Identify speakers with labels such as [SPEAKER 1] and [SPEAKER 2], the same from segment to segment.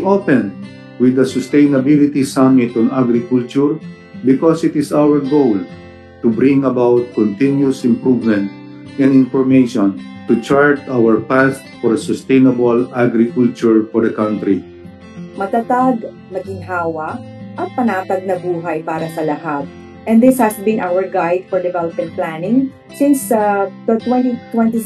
[SPEAKER 1] be open with the Sustainability Summit on Agriculture because it is our goal to bring about continuous improvement and information to chart our path for a sustainable agriculture for the country.
[SPEAKER 2] Matatag, maginhawa, at panatag na buhay para sa lahat. And this has been our guide for development planning since the 2017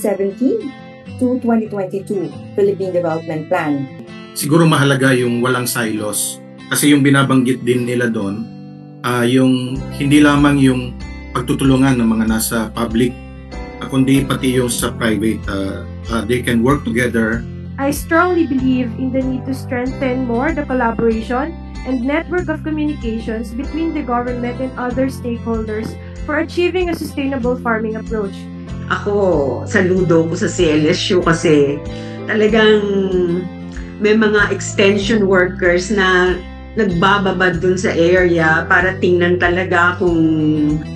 [SPEAKER 2] to 2022 Philippine Development Plan.
[SPEAKER 3] Siguro mahalaga yung walang silos kasi yung binabanggit din nila doon, yung hindi lamang yung pagtutulungan ng mga nasa public, kundi pati yung sa private, they can work together.
[SPEAKER 4] I strongly believe in the need to strengthen more the collaboration and network of communications between the government and other stakeholders for achieving a sustainable farming approach.
[SPEAKER 5] Ako, saludo ko sa CLSU kasi talagang may mga extension workers na nagbababad dun sa area para tingnan talaga kung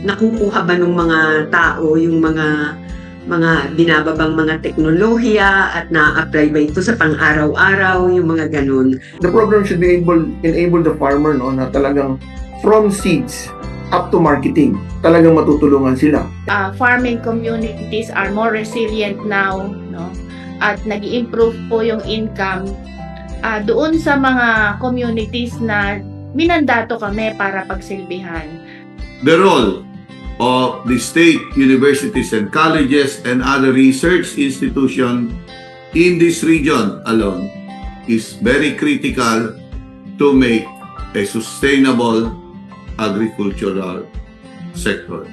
[SPEAKER 5] nakukuha ba ng mga tao yung mga binababang mga teknolohiya at na-apply ba ito sa pang-araw-araw, yung mga ganun.
[SPEAKER 6] The program should be enable the farmer, no, na talagang from seeds up to marketing, talagang matutulungan sila.
[SPEAKER 7] Farming communities are more resilient now, no? At nag-improve po yung income doon sa mga communities na minandato kami para pagsilbihan.
[SPEAKER 8] The role of the state universities and colleges and other research institutions in this region alone is very critical to make a sustainable agricultural sectors.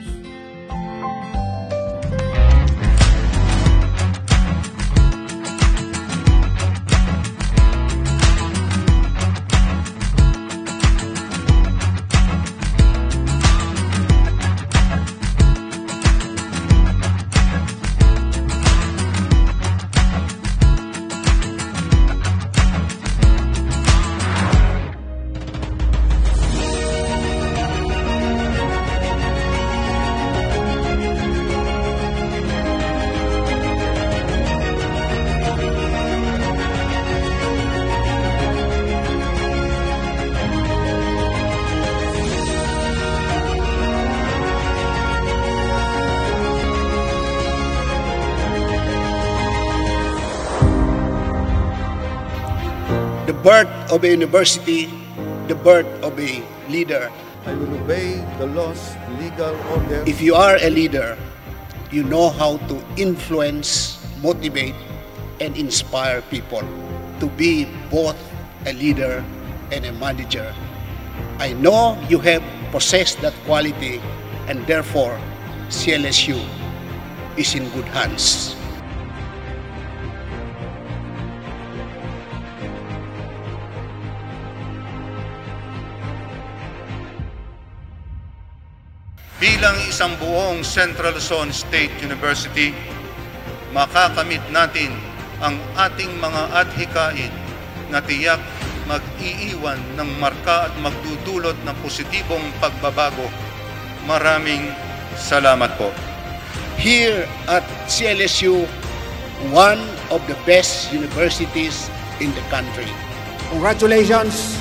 [SPEAKER 9] The birth of a university, the birth of a leader.
[SPEAKER 10] I will obey the laws, legal order.
[SPEAKER 9] If you are a leader, you know how to influence, motivate, and inspire people to be both a leader and a manager. I know you have possessed that quality, and therefore CLSU is in good hands.
[SPEAKER 10] Bilang isang buong Central Luzon State University, makakamit natin ang ating mga adhikain na tiyak mag-iiwan ng marka at magdudulot ng positibong pagbabago. Maraming salamat po.
[SPEAKER 9] Here at CLSU, one of the best universities in the country.
[SPEAKER 11] Congratulations!